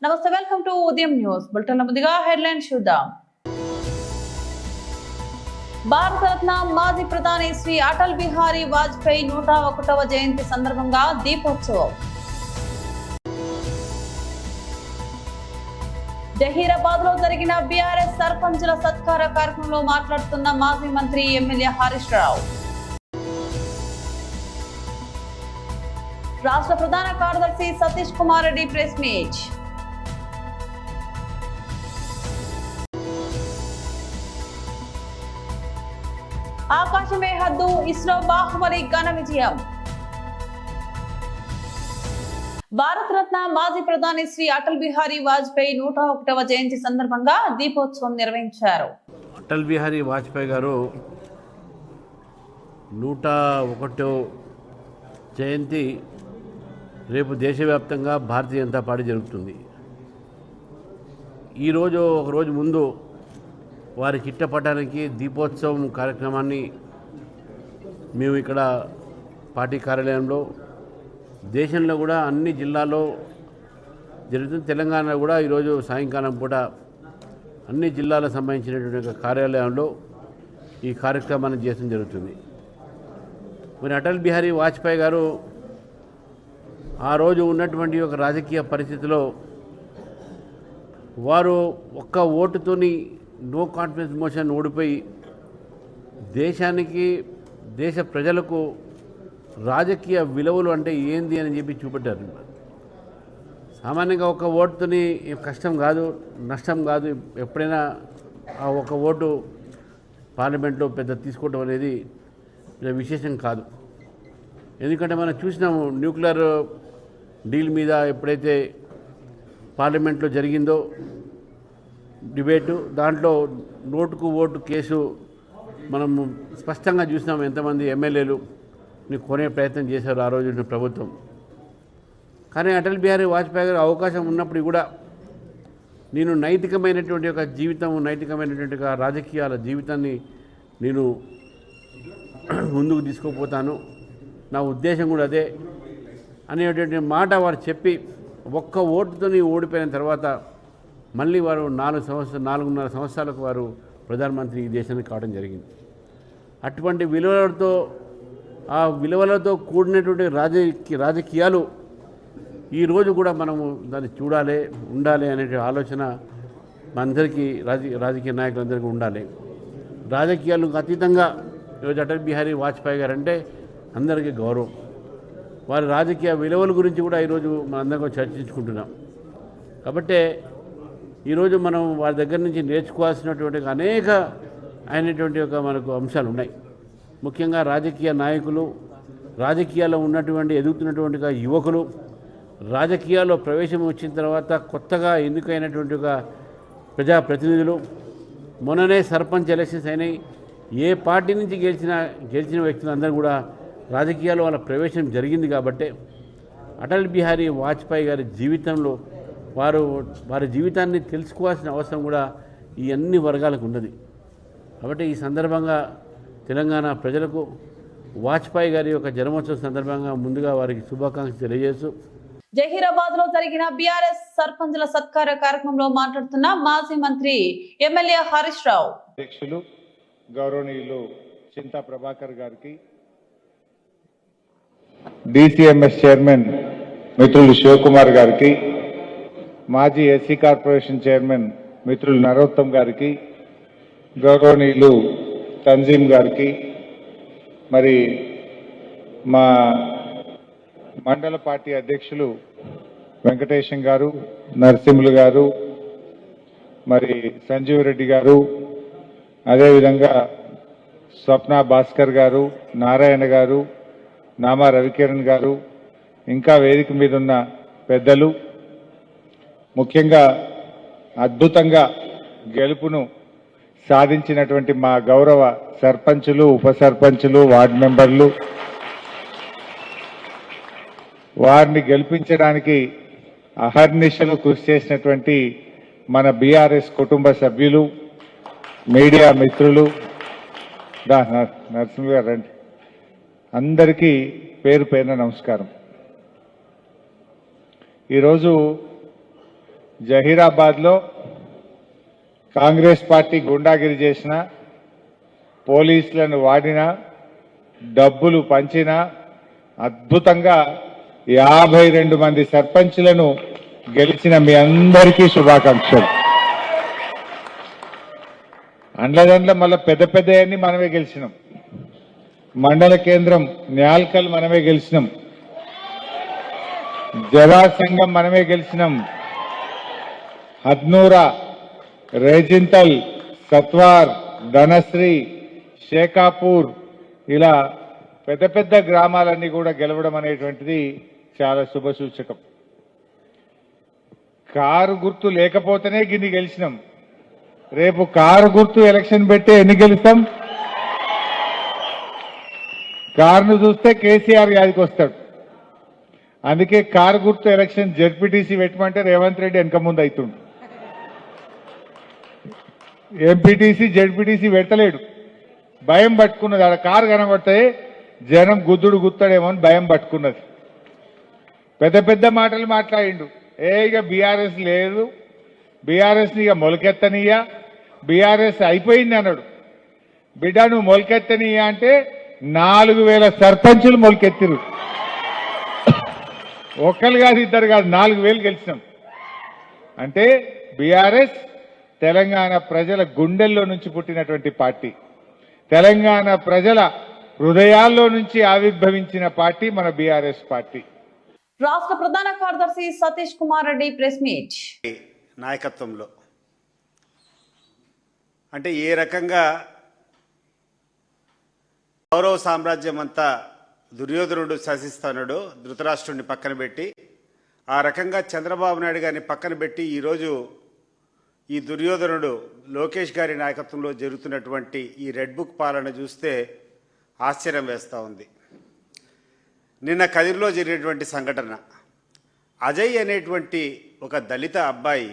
నమస్తే, welcome to ఉదయం news bulletin. ముందుగా హెడ్లైన్స్ చూద్దాం. భారతరత్న మాజీ ప్రధాని శ్రీ అటల్ బిహారీ వాజ్పేయి 101వ జయంతి సందర్భంగా దీపోత్సవం. జహీరాబాద్ లో జరిగిన బీఆర్ఎస్ సర్పంచుల సత్కార కార్యక్రమంలో మాట్లాడుతున్న మాజీ మంత్రి ఎమ్మెల్యే హరీష్ రావు. రాష్ట్ర ప్రధాన కార్యదర్శి సతీష్ కుమార్ రెడ్డి ప్రెస్ మీట్. ఆకాశమే హద్దు, ఇస్రో బాహుబలి ఘన విజయం. భారతరత్న మాజీ ప్రధాని శ్రీ అటల్ బిహారీ వాజ్పేయి 101వ జయంతి సందర్భంగా దీపోత్సవం నిర్వహించారు. అటల్ బిహారీ వాజ్పేయి గారు 101వ జయంతి రేపు దేశవ్యాప్తంగా భారతీయ జనతా పార్టీ జరుగుతుంది. ఈరోజు ఒకరోజు ముందు వారి చిట్టపటానికి దీపోత్సవం కార్యక్రమాన్ని మేము ఇక్కడ పార్టీ కార్యాలయంలో, దేశంలో కూడా అన్ని జిల్లాల్లో జరుగుతుంది. తెలంగాణ కూడా ఈరోజు సాయంకాలం పూట అన్ని జిల్లాలకు సంబంధించినటువంటి కార్యాలయంలో ఈ కార్యక్రమాన్ని చేయడం జరుగుతుంది. మరి అటల్ బిహారీ వాజ్పేయి గారు ఆ రోజు ఉన్నటువంటి ఒక రాజకీయ పరిస్థితిలో వారు ఒక్క ఓటుతోని నో కాన్ఫిడెన్స్ మోషన్ ఓడిపోయి దేశానికి, దేశ ప్రజలకు రాజకీయ విలువలు అంటే ఏంది అని చెప్పి చూపెట్టారు. సామాన్యంగా ఒక ఓటుతోని కష్టం కాదు, నష్టం కాదు. ఎప్పుడైనా ఆ ఒక ఓటు పార్లమెంట్లో పెద్ద తీసుకోవడం అనేది విశేషం కాదు. ఎందుకంటే మనం చూసినాము, న్యూక్లియర్ డీల్ మీద ఎప్పుడైతే పార్లమెంట్లో జరిగిందో డిబేటు, దాంట్లో నోటుకు ఓటు కేసు మనము స్పష్టంగా చూసినాం. ఎంతమంది ఎమ్మెల్యేలు కొనే ప్రయత్నం చేశారు ఆ రోజు ప్రభుత్వం. కానీ అటల్ బిహారీ వాజ్పేయి గారు అవకాశం ఉన్నప్పుడు కూడా నేను నైతికమైనటువంటి ఒక జీవితం, నైతికమైనటువంటి ఒక రాజకీయాల జీవితాన్ని నేను ముందుకు తీసుకుపోతాను, నా ఉద్దేశం కూడా అదే అనేటువంటి మాట వారు చెప్పి ఒక్క ఓటుతో ఓడిపోయిన తర్వాత మళ్ళీ వారు 4.5 సంవత్సరాలకు వారు ప్రధానమంత్రి ఈ దేశానికి కావడం జరిగింది. అటువంటి విలువలతో, ఆ విలువలతో కూడినటువంటి రాజకీయాలు ఈరోజు కూడా మనము దాన్ని చూడాలి, ఉండాలి అనే ఆలోచన అందరికీ, రాజకీయ నాయకులందరికీ ఉండాలి. రాజకీయాలకు అతీతంగా ఈరోజు అటల్ బిహారీ వాజ్పేయి గారు అంటే అందరికీ గౌరవం. వారి రాజకీయ విలువల గురించి కూడా ఈరోజు మనందరం చర్చించుకుంటున్నాం. కాబట్టి ఈరోజు మనం వారి దగ్గర నుంచి నేర్చుకోవాల్సినటువంటి అనేక అయినటువంటి మనకు అంశాలు ఉన్నాయి. ముఖ్యంగా రాజకీయ నాయకులు, రాజకీయాల్లో ఉన్నటువంటి ఎదుగుతున్నటువంటి యువకులు, రాజకీయాల్లో ప్రవేశం వచ్చిన తర్వాత కొత్తగా ఎన్నికైనటువంటి ప్రజాప్రతినిధులు, మొన్ననే సర్పంచ్ ఎలక్షన్స్ అయినాయి. ఏ పార్టీ నుంచి గెలిచిన వ్యక్తులందరూ కూడా రాజకీయాల్లో వాళ్ళ ప్రవేశం జరిగింది. కాబట్టి అటల్ బిహారీ వాజ్పేయి గారి జీవితంలో వారి జీవితాన్ని తెలుసుకోవాల్సిన అవసరం కూడా ఈ అన్ని వర్గాలకు ఉన్నది. కాబట్టి ఈ సందర్భంగా తెలంగాణ ప్రజలకు వాజ్పేయి గారి యొక్క జన్మోత్సవం సందర్భంగా ముందుగా వారికి శుభాకాంక్షలు తెలియజేస్తూ, జహీరాబాద్ లో జరిగిన బీఆర్ఎస్ సర్పంచుల సత్కార కార్యక్రమంలో మాట్లాడుతున్న మాజీ మంత్రి ఎమ్మెల్యే హరీష్ రావు. అధ్యక్షులు గౌరవనీయులు చింతా ప్రభాకర్ గారికి, డిసిఎంఎస్ చైర్మన్ మిత్రులు శివకుమార్ గారికి, మాజీ ఎస్సీ కార్పొరేషన్ చైర్మన్ మిత్రులు నరోత్తమ్ గారికి, గౌరవనీయులు తంజీమ్ గారికి, మరి మా మండల పార్టీ అధ్యక్షులు వెంకటేశం గారు, నరసింహులు గారు, మరి సంజీవ్ రెడ్డి గారు, అదేవిధంగా స్వప్న భాస్కర్ గారు, నారాయణ గారు, నామా రవికిరణ్ గారు, ఇంకా వేదిక మీద ఉన్న పెద్దలు, ముఖ్యంగా అద్భుతంగా గెలుపును సాధించినటువంటి మా గౌరవ సర్పంచులు, ఉప సర్పంచులు, వార్డు మెంబర్లు, వారిని గెలిపించడానికి అహర్నిశలు కృషి చేసినటువంటి మన బీఆర్ఎస్ కుటుంబ సభ్యులు, మీడియా మిత్రులు, నరసింహ గారు రండి, అందరికీ పేరు పేరున నమస్కారం. ఈరోజు జహీరాబాద్లో కాంగ్రెస్ పార్టీ గుండాగిరి చేసిన, పోలీసులను వాడిన, డబ్బులు పంచిన, అద్భుతంగా 52 మంది సర్పంచ్లను గెలిచిన మీ అందరికీ శుభాకాంక్షలు. అండ్లదండ్ల మళ్ళీ పెద్ద పెద్దయన్ని మనమే గెలిచినాం. మండల కేంద్రం న్యాల్కల్ మనమే గెలిచినాం, జరాసంగం మనమే గెలిచినాం, హద్నూరా, రేజింతల్, సత్వార్, ధనశ్రీ, షేకాపూర్ ఇలా పెద్ద పెద్ద గ్రామాలన్నీ కూడా గెలవడం అనేటువంటిది చాలా శుభసూచకం. కారు గుర్తు లేకపోతేనే గిన్ని గెలిచినాం. రేపు కారు గుర్తు ఎలక్షన్ పెట్టి ఎన్ని గెలుస్తాం? కారును చూస్తే కేసీఆర్ యాదికి వస్తాడు. అందుకే కారు గుర్తు ఎలక్షన్ జెడ్పీటీసీ పెట్టమంటే రేవంత్ రెడ్డి వెనక ముందు అవుతుండు. ఎంపీటీసీ జెడ్పీటీసీ పెట్టలేడు, భయం పట్టుకున్నది. ఆడ కారు కనబడితే జనం గుద్దుడు గుత్తడేమో అని భయం పట్టుకున్నది. పెద్ద పెద్ద మాటలు మాట్లాడిండు. ఇక బీఆర్ఎస్ లేదు, బీఆర్ఎస్ని ఇక మొలకెత్తనీయా, బీఆర్ఎస్ అయిపోయింది అన్నాడు. బిడ్డ నువ్వు మొలకెత్తనీయా అంటే 4000 సర్పంచులు మొలకెత్తిరు. ఒక్కరు కాదు, ఇద్దరు కాదు, 4000 గెలిచినాం. అంటే బీఆర్ఎస్ తెలంగాణ ప్రజల గుండెల్లో నుంచి పుట్టినటువంటి పార్టీ, తెలంగాణ ప్రజల హృదయాల్లో నుంచి ఆవిర్భవించిన పార్టీ మన బీఆర్ఎస్ పార్టీ. రాష్ట్ర ప్రధాన కార్యదర్శి సతీష్ కుమార్ రెడ్డి ప్రెస్ మీట్. నాయకత్వంలో అంటే ఏ రకంగా గౌరవ సామ్రాజ్యం అంతా దుర్యోధనుడు శాసిస్తున్నాడు, ధృతరాష్ట్రుడిని పక్కన పెట్టి ఆ రకంగా చంద్రబాబు నాయుడు గారిని పక్కన పెట్టి ఈరోజు ఈ దుర్యోధనుడు లోకేష్ గారి నాయకత్వంలో జరుగుతున్నటువంటి ఈ రెడ్ బుక్ పాలన చూస్తే ఆశ్చర్యం వేస్తూ ఉంది. నిన్న కదిరిలో జరిగినటువంటి సంఘటన, అజయ్ అనేటువంటి ఒక దళిత అబ్బాయి,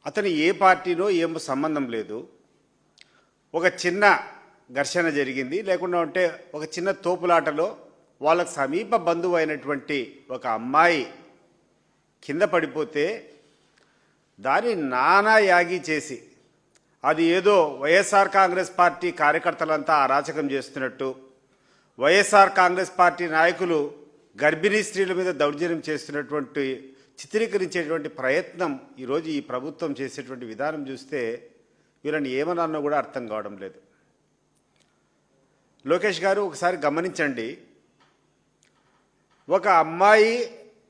అతను ఏ పార్టీనో ఏమో సంబంధం లేదు, ఒక చిన్న ఘర్షణ జరిగింది, లేకుండా ఉంటే ఒక చిన్న తోపులాటలో వాళ్ళకు సమీప బంధువు అయినటువంటి ఒక అమ్మాయి కింద పడిపోతే దాన్ని నానా యాగి చేసి అది ఏదో వైఎస్ఆర్ కాంగ్రెస్ పార్టీ కార్యకర్తలంతా అరాచకం చేస్తున్నట్టు, వైఎస్ఆర్ కాంగ్రెస్ పార్టీ నాయకులు గర్భిణీ స్త్రీల మీద దౌర్జన్యం చేస్తున్నటువంటి చిత్రీకరించేటువంటి ప్రయత్నం ఈరోజు ఈ ప్రభుత్వం చేసేటువంటి విధానం చూస్తే వీళ్ళని ఏమన్నా కూడా అర్థం కావడం లేదు. లోకేష్ గారు ఒకసారి గమనించండి, ఒక అమ్మాయి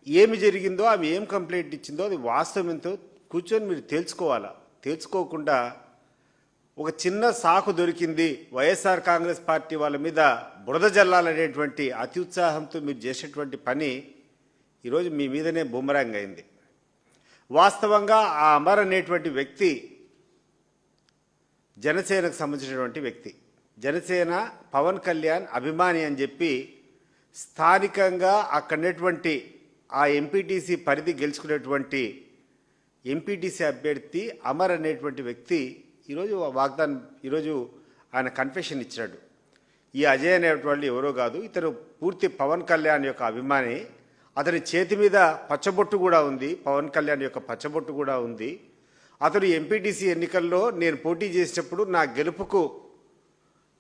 ఏమి జరిగిందో, ఆమె ఏం కంప్లైంట్ ఇచ్చిందో అది వాస్తవం ఎంతో కూర్చొని మీరు తెలుసుకోవాలా. తెలుసుకోకుండా ఒక చిన్న సాకు దొరికింది, వైఎస్ఆర్ కాంగ్రెస్ పార్టీ వాళ్ళ మీద బురద జల్లాలనేటువంటి అతి ఉత్సాహంతో మీరు చేసేటువంటి పని ఈరోజు మీ మీదనే బూమరాంగ్ అయింది. వాస్తవంగా ఆ అమర్ అనేటువంటి వ్యక్తి జనసేనకు సంబంధించినటువంటి వ్యక్తి, జనసేన పవన్ కళ్యాణ్ అభిమాని అని చెప్పి స్థానికంగా అక్కడటువంటి ఆ ఎంపీటీసీ పరిధి గెలుచుకునేటువంటి ఎంపీటీసీ అభ్యర్థి అమర్ అనేటువంటి వ్యక్తి ఈరోజు ఆయన కన్ఫెషన్ ఇచ్చాడు. ఈ అజయ్ అనేటువంటి ఎవరో కాదు, ఇతను పూర్తి పవన్ కళ్యాణ్ యొక్క అభిమాని, అతని చేతి మీద పచ్చబొట్టు కూడా ఉంది, పవన్ కళ్యాణ్ యొక్క పచ్చబొట్టు కూడా ఉంది. అతను ఎంపీటీసీ ఎన్నికల్లో నేను పోటీ చేసేటప్పుడు నా గెలుపుకు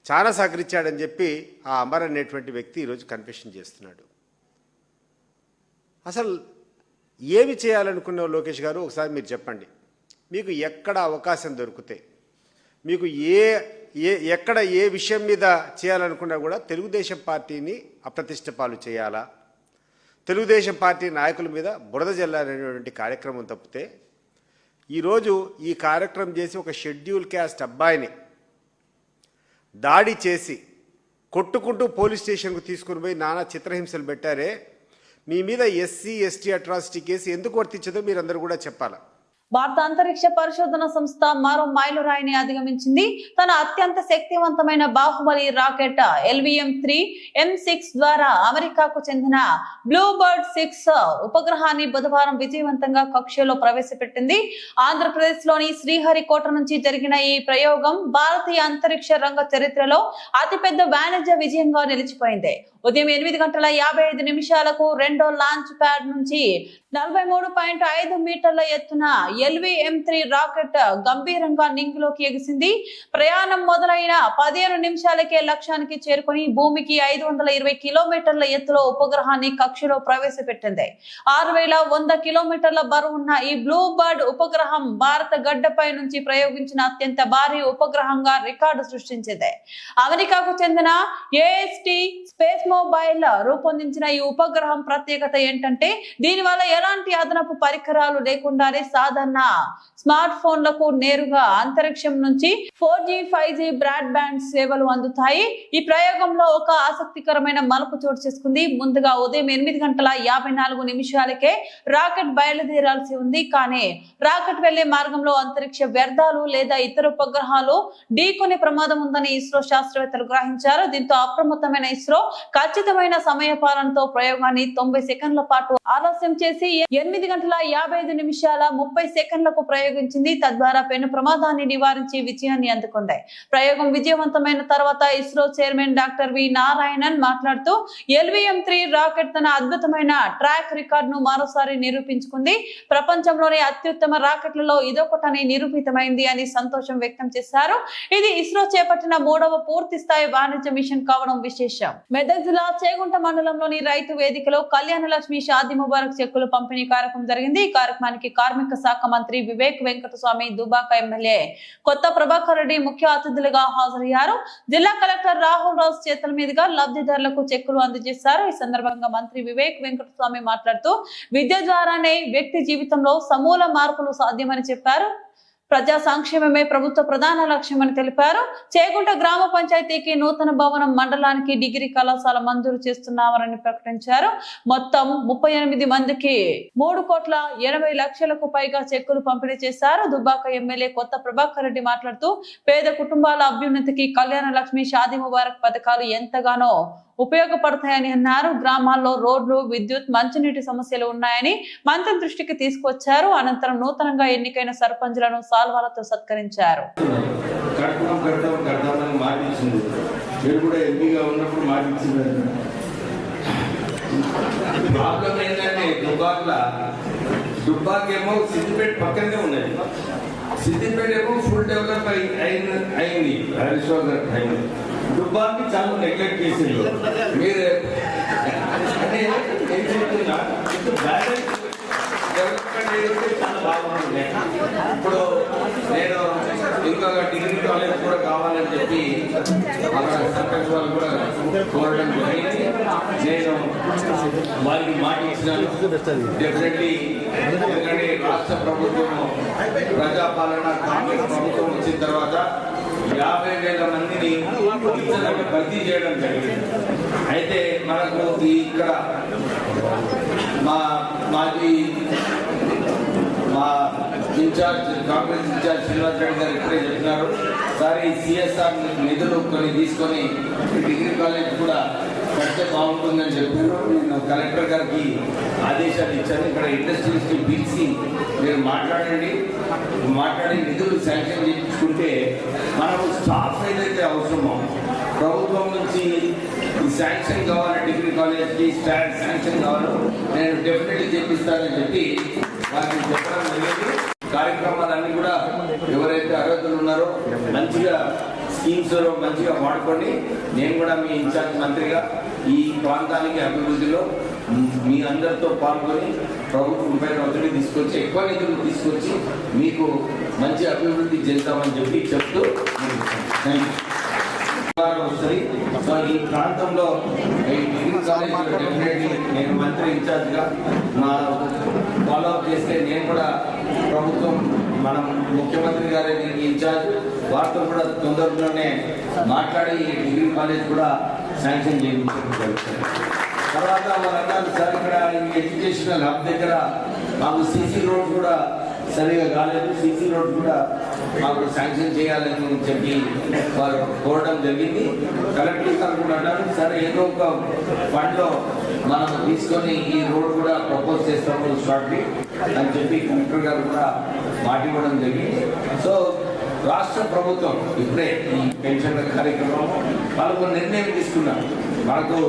చాలా సహకరించాడని చెప్పి ఆ అమర్ అనేటువంటి వ్యక్తి ఈరోజు కన్ఫెషన్ చేస్తున్నాడు. అసలు ఏమి చేయాలనుకున్నావు లోకేష్ గారు ఒకసారి మీరు చెప్పండి. మీకు ఎక్కడ అవకాశం దొరికితే, మీకు ఎక్కడ ఏ విషయం మీద చేయాలనుకున్నా కూడా తెలుగుదేశం పార్టీని అప్రతిష్ట పాలు చేయాలా, తెలుగుదేశం పార్టీ నాయకుల మీద బురద జల్లాలనేటువంటి కార్యక్రమం తప్పితే ఈరోజు ఈ కార్యక్రమం చేసి ఒక షెడ్యూల్ క్యాస్ట్ అబ్బాయిని దాడి చేసి కొట్టుకుంటూ పోలీస్ స్టేషన్కు తీసుకుని పోయి నానా చిత్రహింసలు పెట్టారే, మీ మీద ఎస్సీ ఎస్టీ అట్రాసిటీ కేసు ఎందుకు వర్తించదో మీరందరూ కూడా చెప్పాలా. భారత అంతరిక్ష పరిశోధన సంస్థ మరో మైలురాయిని అధిగమించింది. తన అత్యంత శక్తివంతమైన బాహుబలి రాకెట్ LVM-3 M6 ద్వారా అమెరికాకు చెందిన బ్లూబర్డ్ 6 ఉపగ్రహాన్ని బుధవారం విజయవంతంగా కక్షలో ప్రవేశపెట్టింది. ఆంధ్రప్రదేశ్ లోని శ్రీహరికోట నుంచి జరిగిన ఈ ప్రయోగం భారతీయ అంతరిక్ష రంగ చరిత్రలో అతిపెద్ద వాణిజ్య విజయంగా నిలిచిపోయింది. ఉదయం 8:55 రెండో లాంచ్ ప్యాడ్ నుంచి 43.5 మీటర్ల ఎత్తున LVM-3 రాకెట్ గంభీరంగా నింగిలోకి ఎగిసింది. ప్రయాణం మొదలైన 15 నిమిషాలకే లక్ష్యానికి చేరుకుని భూమికి 520 కిలోమీటర్ల ఎత్తులో ఉపగ్రహాన్ని కక్షలో ప్రవేశపెట్టింది. 6100 కిలోమీటర్ల బరువున్న ఈ బ్లూ బర్డ్ ఉపగ్రహం భారత గడ్డపై నుంచి ప్రయోగించిన అత్యంత భారీ ఉపగ్రహంగా రికార్డు సృష్టించింది. అమెరికాకు చెందిన AST స్పేస్ మొబైల్ రూపొందించిన ఈ ఉపగ్రహం ప్రత్యేకత ఏంటంటే దీనివల్ల ఎలాంటి అదనపు పరికరాలు లేకుండానే సాధారణ స్మార్ట్ ఫోన్లకు నేరుగా అంతరిక్షం నుంచి 4G 5G బ్రాడ్బ్యాండ్ సేవలు అందుతాయి. ఈ ప్రయోగంలో ఒక ఆసక్తికరమైన మలుపు చోటు చేసుకుంది. ముందుగా ఉదయం 8:54 రాకెట్ బయలుదేరాల్సి ఉంది. కానీ రాకెట్ వెళ్లే మార్గంలో అంతరిక్ష వ్యర్థాలు లేదా ఇతర ఉపగ్రహాలు ఢీకొనే ప్రమాదం ఉందని ఇస్రో శాస్త్రవేత్తలు గ్రహించారు. దీంతో అప్రమత్తమైన ఇస్రో ఖచ్చితమైన సమయ పాలనతో ప్రయోగాన్ని 90 సెకండ్ల పాటు ఆలస్యం చేసి 8:55 ప్రయోగించింది. తద్వారా పెను ప్రమాదాన్ని నివారించి విజయాన్ని అందుకుంది. ప్రయోగం విజయవంతమైన తర్వాత ISRO chairman doctor V Narayanan మాట్లాడుతూ LVM-3 రాకెట్ తన అద్భుతమైన ట్రాక్ రికార్డును మరోసారి నిరూపించుకుంది. ప్రపంచంలోని అత్యుత్తమ రాకెట్లలో ఇదొకటని నిరూపితమైంది అని సంతోషం వ్యక్తం చేశారు. ఇది ఇస్రో చేపట్టిన 3వ పూర్తి స్థాయి వాణిజ్య మిషన్ కావడం విశేషం. మెదక్ జిల్లా చేగుంట మండలంలోని రైతు వేదికలో కళ్యాణ లక్ష్మి షాదీ ముబారక్ చెక్కుల పంపిణీ కార్యక్రమం జరిగింది. ఈ కార్యక్రమానికి కార్మిక శాఖ మంత్రి వివేక్ వెంకటస్వామి, దుబాక ఎమ్మెల్యే కొత్త ప్రభాకర్ రెడ్డి ముఖ్య అతిథులుగా హాజరయ్యారు. జిల్లా కలెక్టర్ రాహుల్ రాజ్ చేతుల మీదుగా లబ్ధిదారులకు చెక్కులు అందజేశారు. ఈ సందర్భంగా మంత్రి వివేక్ వెంకటస్వామి మాట్లాడుతూ విద్య ద్వారానే వ్యక్తి జీవితంలో సమూల మార్పులు సాధ్యమని చెప్పారు. ప్రజా సంక్షేమమే ప్రభుత్వ ప్రధాన లక్ష్యమని తెలిపారు. చేగుంట గ్రామ పంచాయతీకి నూతన భవనం, మండలానికి డిగ్రీ కళాశాల మంజూరు చేస్తున్నామని ప్రకటించారు. మొత్తం 38 మందికి 3,80,00,000కు పైగా చెక్కులు పంపిణీ చేశారు. దుబ్బాక ఎమ్మెల్యే కొత్త ప్రభాకర్ రెడ్డి మాట్లాడుతూ పేద కుటుంబాల అభ్యున్నతికి కళ్యాణ లక్ష్మి షాదీ ముబారక్ పథకాలు ఎంతగానో ఉపయోగపడతాయని అన్నారు. గ్రామాల్లో రోడ్లు, విద్యుత్, మంచినీటి సమస్యలు ఉన్నాయని మంత్రి దృష్టికి తీసుకొచ్చారు. అనంతరం నూతనంగా ఎన్నికైన సర్పంచులను సాల్వాలతో సత్కరించారు. దుబ్బాకేమో సిద్దిపేట పక్కనే ఉన్నది. సిద్దిపేట ఏమో ఫుల్ డెవలప్ అయింది, హరీశ్వర్ అయింది. దుబ్బాకి చాలా నెగ్లెక్ట్ చేసింది. మీరు అంటే ఏం చెప్తున్నా, బ్యాలెన్స్ డెవలప్మెంట్ ఏదైతే చాలా బాగుంటుంది. ఇప్పుడు నేను ఇంకొక డిగ్రీ కాలేజ్ కూడా కావాలని చెప్పి అక్కడ సర్పంచ్ వాళ్ళు కూడా కోరడం జరిగింది. నేను వారికి మాట ఇచ్చినాను. డెఫినెట్లీ ఎందుకంటే రాష్ట్ర ప్రభుత్వం ప్రజాపాలన కాంగ్రెస్ ప్రభుత్వం వచ్చిన తర్వాత 50,000 మందిని భర్తీ చేయడం జరిగింది. అయితే మనకు ఇక్కడ మా ఇన్ఛార్జ్ కాంగ్రెస్ ఇన్ఛార్జ్ శ్రీనివాస్ రెడ్డి గారు ఇప్పుడే చెప్పినారు, సార్ ఈ CSR నిధులు కొన్ని తీసుకొని డిగ్రీ కాలేజ్ కూడా కడితే బాగుంటుందని చెప్పారు. నేను కలెక్టర్ గారికి ఆదేశాలు ఇచ్చాను. ఇక్కడ ఇండస్ట్రీస్కి పిలిచి మీరు మాట్లాడి నిధులు శాంక్షన్ చేయించుకుంటే మనకు స్టాఫ్ ఏదైతే అవసరమో ప్రభుత్వం నుంచి ఈ శాంక్షన్ కావాలి, డిగ్రీ కాలేజ్కి శాంక్షన్ కావాలో నేను డెఫినెట్లీ చేపిస్తానని చెప్పి వారికి చెప్పడం జరిగింది. కార్యక్రమాలన్నీ కూడా ఎవరైతే అర్హతలు ఉన్నారో మంచిగా స్కీమ్స్ మంచిగా వాడుకోండి. నేను కూడా మీ ఇన్ఛార్జ్ మంత్రిగా ఈ ప్రాంతానికి అభివృద్ధిలో మీ అందరితో పాల్గొని ప్రభుత్వం పైన ఒత్తిడి తీసుకొచ్చి ఎక్కువ నిధులు తీసుకొచ్చి మీకు మంచి అభివృద్ధి చేద్దామని చెప్పి చెప్తూ వస్తుంది. సో ఈ ప్రాంతంలో డిగ్రీ కాలేజ్ డెఫినెట్లీ నేను మంత్రి ఇన్ఛార్జ్గా నా ఫాలోఅప్ చేస్తే నేను కూడా ప్రభుత్వం మనం ముఖ్యమంత్రి గారి ఇన్ఛార్జ్ వారితో కూడా తొందరలోనే మాట్లాడి డిగ్రీ కాలేజ్ కూడా శాంక్షన్ చేయించడం జరుగుతుంది. తర్వాత వాళ్ళందరూ సార్ ఇక్కడ ఎడ్యుకేషనల్ హబ్ దగ్గర మాకు CC రోడ్ కూడా సరిగా కాలేదు. సీసీ రోడ్ కూడా మాకు శాంక్షన్ చేయాలని చెప్పి వారు కోరడం జరిగింది. కలెక్టర్ గారు కూడా అన్నారు, సరే ఏదో ఒక ఫండ్లో మనం తీసుకొని ఈ రోడ్ కూడా ప్రపోజ్ చేస్తాము షార్ట్లీ అని చెప్పి కలెక్టర్ గారు కూడా మాట ఇవ్వడం జరిగింది. సో రాష్ట్ర ప్రభుత్వం ఇప్పుడే ఈ పెన్షన్ల కార్యక్రమం వాళ్ళకు నిర్ణయం తీసుకున్నారు. మనకు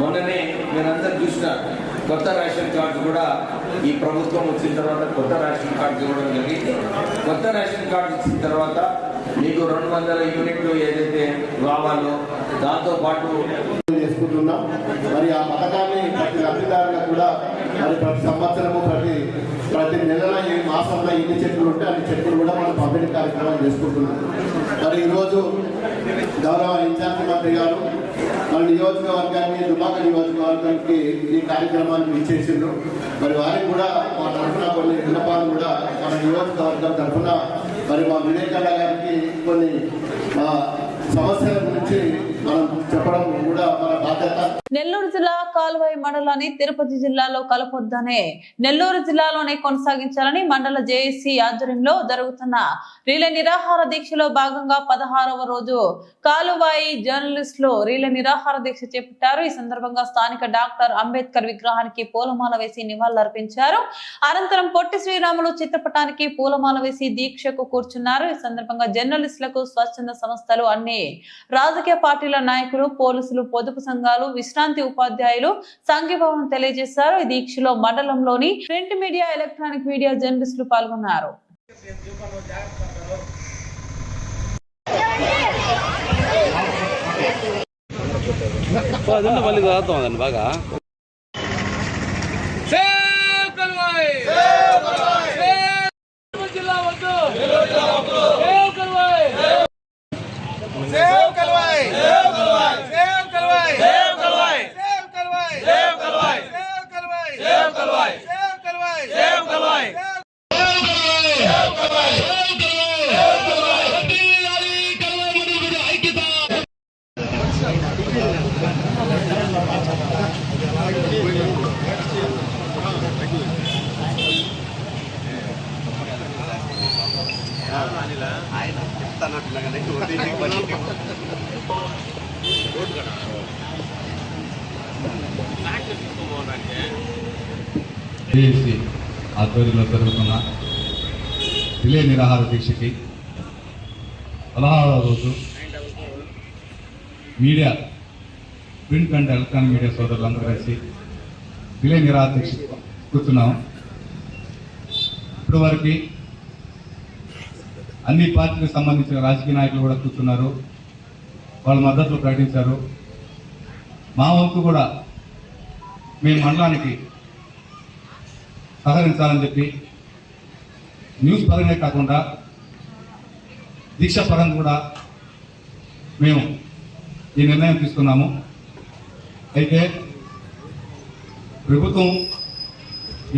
మొన్ననే మీరందరూ చూసినారు, కొత్త రేషన్ కార్డు కూడా ఈ ప్రభుత్వం వచ్చిన తర్వాత కొత్త రేషన్ కార్డు ఇవ్వడం జరిగింది. కొత్త రేషన్ కార్డు ఇచ్చిన తర్వాత మీకు 200 యూనిట్లు ఏదైతే రావాలో దాంతోపాటు చేసుకుంటున్నాం. మరి ఆ పథకాన్ని ప్రతి లబ్ధిదారులకు కూడా మరి ప్రతి సంవత్సరము ప్రతి నెలలో ఈ మాసంలో ఎన్ని చెట్లు ఉంటే అన్ని చెట్లు కూడా మనం పంపిణీ కార్యక్రమం చేసుకుంటున్నాం. మరి ఈరోజు గౌరవ ఇన్ఛార్జి మంత్రి గారు మన నియోజకవర్గాన్ని, దుబాక నియోజకవర్గానికి ఈ కార్యక్రమాన్ని ఇచ్చేసిండ్రు. మరి వారికి కూడా మా తరఫున కొన్ని విన్నపాలు కూడా మన నియోజకవర్గం తరఫున మరి మా వివేకానంద గారికి కొన్ని సమస్యల గురించి మనం చెప్పడం కూడా మన బాధ్యత. నెల్లూరు జిల్లా కాల్వాయి మండలాన్ని తిరుపతి జిల్లాలో కలపొద్దనే నెల్లూరు జిల్లాలోనే కొనసాగించాలని మండల జేఏసీ ఆధ్వర్యంలో జరుగుతున్న రీలే నిరాహార దీక్షలో భాగంగా 16వ రోజు కాలువాయి జర్నలిస్టులు రీలే నిరాహార దీక్ష చేపట్టారు. ఈ సందర్భంగా స్థానిక డాక్టర్ అంబేద్కర్ విగ్రహానికి పూలమాల వేసి నివాళులర్పించారు. అనంతరం పొట్టి శ్రీరాములు చిత్రపటానికి పూలమాల వేసి దీక్షకు కూర్చున్నారు. ఈ సందర్భంగా జర్నలిస్టులకు స్వచ్ఛంద సంస్థలు, అన్ని రాజకీయ పార్టీల నాయకులు, పోలీసులు, పొదుపు సంఘాలు, విశ్రాంతి ఉపాధ్యాయులు సంఘీభావం తెలియజేశారు. ఈ దీక్షలో మండలంలోని ప్రింట్ మీడియా, ఎలక్ట్రానిక్ మీడియా జర్నలిస్టులు పాల్గొన్నారు. బాగా జేఏసీ ఆధ్వర్యంలో జరుగుతున్న రిలే నిరాహార దీక్షకి 16వ రోజు media, print and electronic media సోదరులందరూ కలిసి రిలే నిరాహార దీక్ష కూర్చున్నాం. ఇప్పటి వరకు అన్ని పార్టీలకు సంబంధించిన రాజకీయ నాయకులు కూడా కూర్చున్నారు, వాళ్ళ మద్దతులు ప్రకటించారు. మా వంతు కూడా మేము మండలానికి సహకరించాలని చెప్పి న్యూస్ పరంగా కాకుండా దీక్ష పరంగా కూడా మేము ఈ నిర్ణయం తీసుకున్నాము. అయితే ప్రభుత్వం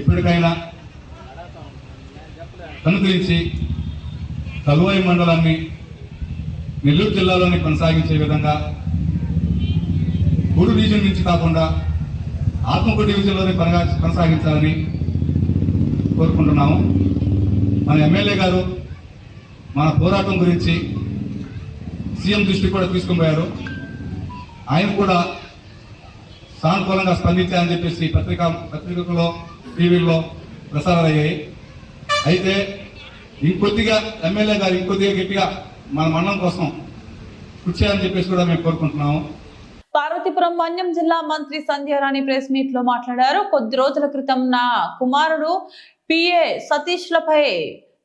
ఇప్పటికైనా కనుగరించి కలువాయి మండలాన్ని నెల్లూరు జిల్లాలోనే కొనసాగించే విధంగా గూడు డివిజన్ నుంచి కాకుండా ఆత్మకూరు డివిజన్లోనే కొనసాగించాలని కోరుకుంటున్నాము. మన ఎమ్మెల్యే గారు మన పోరాటం గురించి సీఎం దృష్టి కూడా తీసుకుని పోయారు. ఆయన కూడా సానుకూలంగా స్పందించారని చెప్పేసి పత్రికల్లో, టీవీల్లో ప్రసారాలు అయ్యాయి. అయితే ఇంకొద్దిగా ఎమ్మెల్యే గారు ఇంకొద్దిగా గట్టిగా మన మండలం కోసం కృషి చేయాలని చెప్పేసి కూడా మేము కోరుకుంటున్నాము. పార్వతీపురం మన్యం జిల్లా మంత్రి సంధ్యారాణి ప్రెస్ మీట్ లో మాట్లాడారు. కొద్ది రోజుల క్రితం నా కుమారుడు పిఏ సతీష్లపై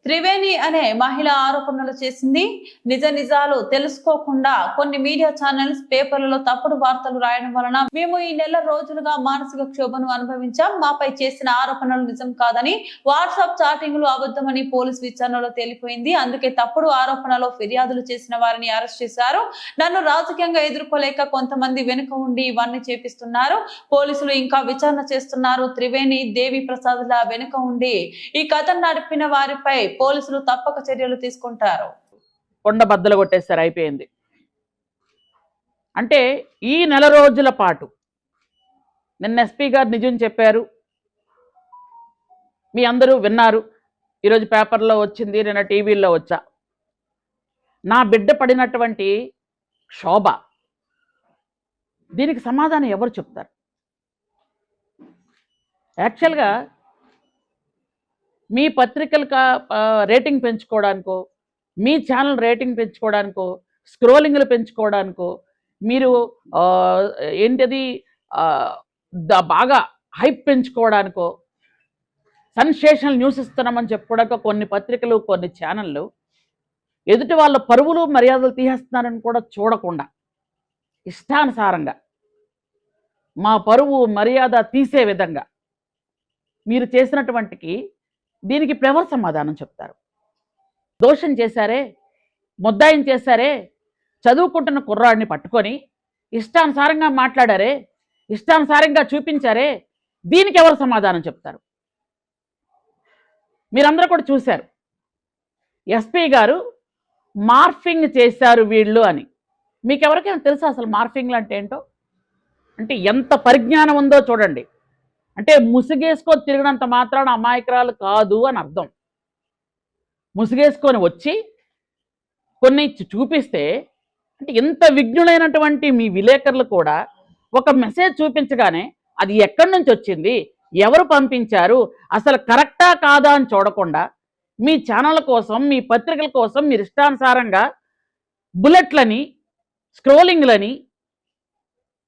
త్రివేణి అనే మహిళ ఆరోపణలు చేసింది. నిజాలు తెలుసుకోకుండా కొన్ని మీడియా ఛానల్స్, పేపర్లలో తప్పుడు వార్తలు రాయడం వలన మేము ఈ నెల రోజులుగా మానసిక క్షోభను అనుభవించాం. మాపై చేసిన ఆరోపణలు నిజం కాదని, వాట్సాప్ చాటింగ్లు అబద్ధమని పోలీసు విచారణలో తేలిపోయింది. అందుకే తప్పుడు ఆరోపణలో ఫిర్యాదులు చేసిన వారిని అరెస్ట్ చేశారు. నన్ను రాజకీయంగా ఎదుర్కోలేక కొంతమంది వెనుక ఉండి ఇవన్నీ చేపిస్తున్నారు. పోలీసులు ఇంకా విచారణ చేస్తున్నారు. త్రివేణి, దేవి ప్రసాద్ల వెనుక ఉండి ఈ కథను నడిపిన వారిపై పోలీసులు తప్పక చర్యలు తీసుకుంటారు. కొండ బద్దలు కొట్టేస్తారు, అయిపోయింది. అంటే ఈ నెల రోజుల పాటు నిన్న ఎస్పీ గారు నిజం చెప్పారు, మీ అందరూ విన్నారు. ఈరోజు పేపర్లో వచ్చింది, నిన్న టీవీల్లో వచ్చా. నా బిడ్డ పడినటువంటి శోభ, దీనికి సమాధానం ఎవరు చెప్తారు? యాక్చువల్గా మీ పత్రికలు రేటింగ్ పెంచుకోవడానికో, మీ ఛానల్ రేటింగ్ పెంచుకోవడానికో, స్క్రోలింగ్లు పెంచుకోవడానికో, మీరు ఏంటది బాగా హైప్ పెంచుకోవడానికో, సెన్సేషనల్ న్యూస్ ఇస్తున్నామని చెప్పుకోవడానికో కొన్ని పత్రికలు, కొన్ని ఛానళ్ళు ఎదుటి వాళ్ళ పరువులు మర్యాదలు తీసేస్తున్నారని కూడా చూడకుండా ఇష్టానుసారంగా మా పరువు మర్యాద తీసే విధంగా మీరు చేసినటువంటికి దీనికి ఎవరు సమాధానం చెప్తారు? దోషం చేశారే, ముద్దాయం చేశారే, చదువుకుంటున్న కుర్రాడిని పట్టుకొని ఇష్టానుసారంగా మాట్లాడారే, ఇష్టానుసారంగా చూపించారే, దీనికి ఎవరు సమాధానం చెప్తారు? మీరందరూ కూడా చూశారు, ఎస్పీ గారు మార్ఫింగ్ చేశారు వీళ్ళు అని. మీకు ఎవరికైనా తెలుసా అసలు మార్ఫింగ్లు అంటే ఏంటో? అంటే ఎంత పరిజ్ఞానం ఉందో చూడండి. అంటే ముసుగేసుకొని తిరిగినంత మాత్రాన అమాయకురాలు కాదు అని అర్థం. ముసుగేసుకొని వచ్చి కొన్ని చూపిస్తే, అంటే ఎంత విజ్ఞులైనటువంటి మీ విలేకరులు కూడా ఒక మెసేజ్ చూపించగానే అది ఎక్కడి నుంచి వచ్చింది, ఎవరు పంపించారు, అసలు కరెక్టా కాదా అని చూడకుండా మీ ఛానళ్ళ కోసం, మీ పత్రికల కోసం మీరు ఇష్టానుసారంగా బుల్లెట్లని, స్క్రోలింగ్లని,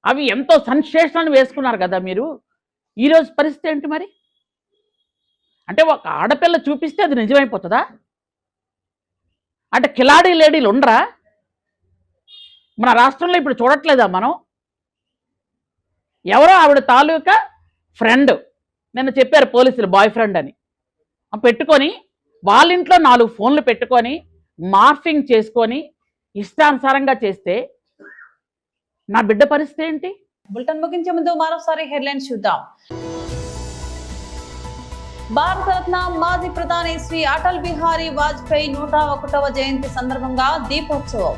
అవి ఎంతో సెన్సేషనల్ వేసుకున్నారు కదా మీరు. ఈరోజు పరిస్థితి ఏంటి మరి? అంటే ఒక ఆడపిల్ల చూపిస్తే అది నిజమైపోతుందా? అంటే కిలాడీ లేడీలు ఉండరా మన రాష్ట్రంలో? ఇప్పుడు చూడట్లేదా మనం? ఎవరో ఆవిడ తాలూకా ఫ్రెండ్, నిన్న చెప్పారు పోలీసులు, బాయ్ ఫ్రెండ్ అని పెట్టుకొని వాళ్ళ ఇంట్లో 4 ఫోన్లు పెట్టుకొని మార్ఫింగ్ చేసుకొని ఇష్టానుసారంగా చేస్తే నా బిడ్డ పరిస్థితి ఏంటి? బులెటిన్ ముగించే ముందు మరోసారి హెడ్లైన్స్ చూద్దాం. భారతరత్న మాజీ ప్రధాని శ్రీ అటల్ బిహారీ వాజ్పేయి 101వ జయంతి సందర్భంగా దీపోత్సవం.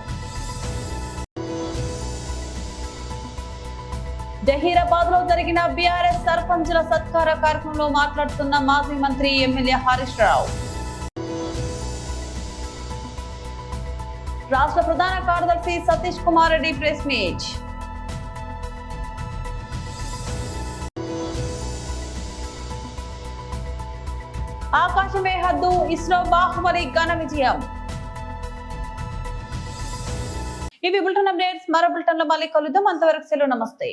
జహీరాబాద్ లో జరిగిన బీఆర్ఎస్ సర్పంచుల సత్కార కార్యక్రమంలో మాట్లాడుతున్న మాజీ మంత్రి ఎమ్మెల్యే హరీష్ రావు. రాష్ట్ర ప్రధాన కార్యదర్శి సతీష్ కుమార్ రెడ్డి ప్రెస్ మీట్. ఆకాశమే హద్దు, ఇస్రో బాహుబలి ఘన విజయం. ఇవి బులెటిన్ అప్డేట్స్. మరో బులెటిన్ లో మళ్ళీ కలుద్దాం. అంతవరకు సెలవు, నమస్తే.